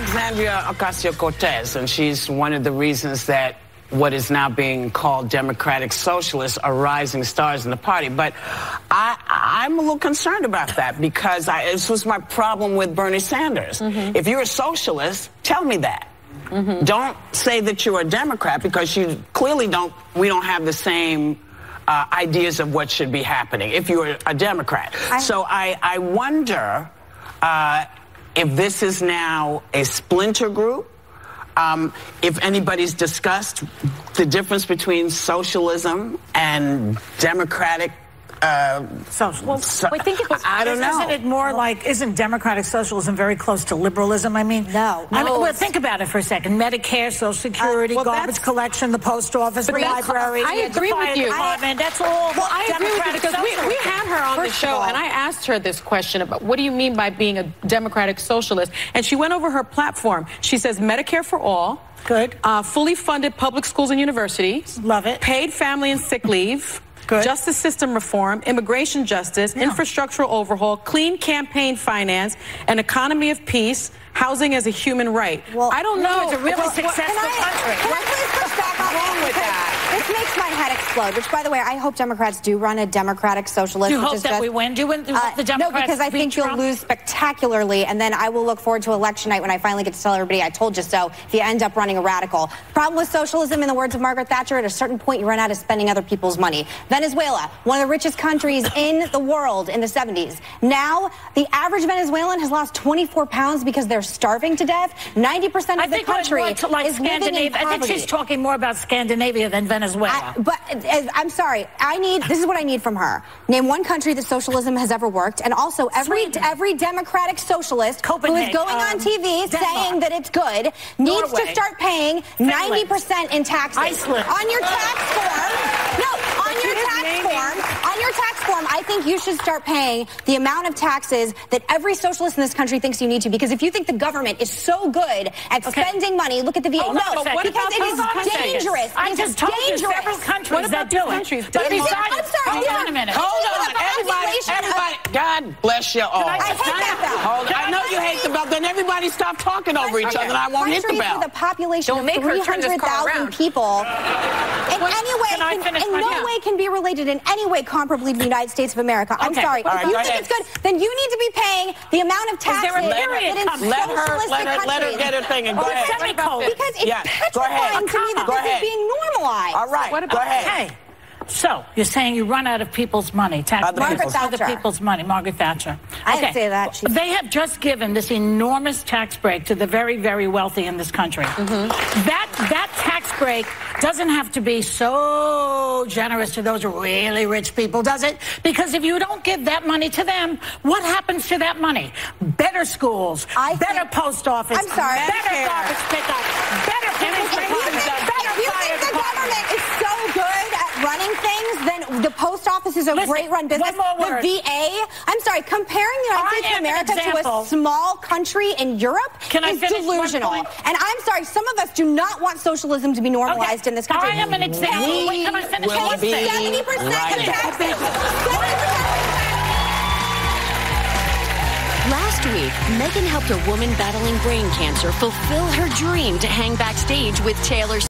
Alexandria Ocasio-Cortez, and she's one of the reasons that what is now being called democratic socialists are rising stars in the party. But I'm a little concerned about that because this was my problem with Bernie Sanders. If you're a socialist, tell me that. Don't say that you're a Democrat because you clearly we don't have the same ideas of what should be happening if you're a Democrat. So I wonder if this is now a splinter group, if anybody's discussed the difference between socialism and democratic I think it was, I don't know. Isn't it more like, isn't democratic socialism very close to liberalism? I mean, no. Well, think about it for a second. Medicare, Social Security, garbage collection, the post office, the library. I agree with you. That's all. Well, I agree with you because we had her on the show, and I asked her this question about what do you mean by being a democratic socialist? And she went over her platform. She says Medicare for all. Good. Fully funded public schools and universities. Love it. Paid family and sick leave. Good. Justice system reform, immigration justice, infrastructural overhaul, clean campaign finance, an economy of peace, housing as a human right. Well, I don't know. It's a really successful country. Can I please push back on wrong with that? This makes my head explode, which, by the way, I hope Democrats do run a democratic socialist. Do you hope that we win? Do you win the Democrats? No, because I think you'll lose spectacularly, and then I will look forward to election night when I finally get to tell everybody I told you so if you end up running a radical. Problem with socialism, in the words of Margaret Thatcher, at a certain point you run out of spending other people's money. Venezuela, one of the richest countries in the world in the 70s. Now, the average Venezuelan has lost 24 pounds because they're starving to death. 90% of the country is living in poverty. I think she's talking more about Scandinavia than Venezuela. But I'm sorry. This is what I need from her. Name one country that socialism has ever worked, and also every democratic socialist who is going on TV saying that it's good needs to start paying 90% in taxes. Iceland. On your tax form. No, on your tax form. On your tax form, I think you should start paying the amount of taxes that every socialist in this country thinks you need to. Because if you think the government is so good at spending money, look at the VA. Because it is dangerous. I just told you several countries that do it. But besides, I'm sorry. Hold on a minute. Hold on, everybody. God bless you all. I hate that bell. I know you hate the bell. Then everybody stop talking over each other, and I won't hit the bell. Countries with a population of 300,000 people, in no way can be related in any way comparably to the United States of America. I'm sorry. If you think it's good, then you need to be paying the amount of taxes that in socialistic countries. Let her get her thing and go ahead. Because it's petrifying to me that this is being normalized. All right, go ahead. So, you're saying you run out of people's money, other people's money, Margaret Thatcher. I didn't say that. They have just given this enormous tax break to the very, very wealthy in this country. That tax break doesn't have to be so generous to those really rich people, does it? Because if you don't give that money to them, what happens to that money? Better schools, better post office, better garbage pickup, better police departments, better fire departments. The government is so good at running things, then the post office is a great run business. The VA, I'm sorry, comparing the United States of America to a small country in Europe is delusional. And I'm sorry, some of us do not want socialism to be normalized in this country. I am an example. Wait, can I finish one thing? 70% of taxes. Last week, Meghan helped a woman battling brain cancer fulfill her dream to hang backstage with Taylor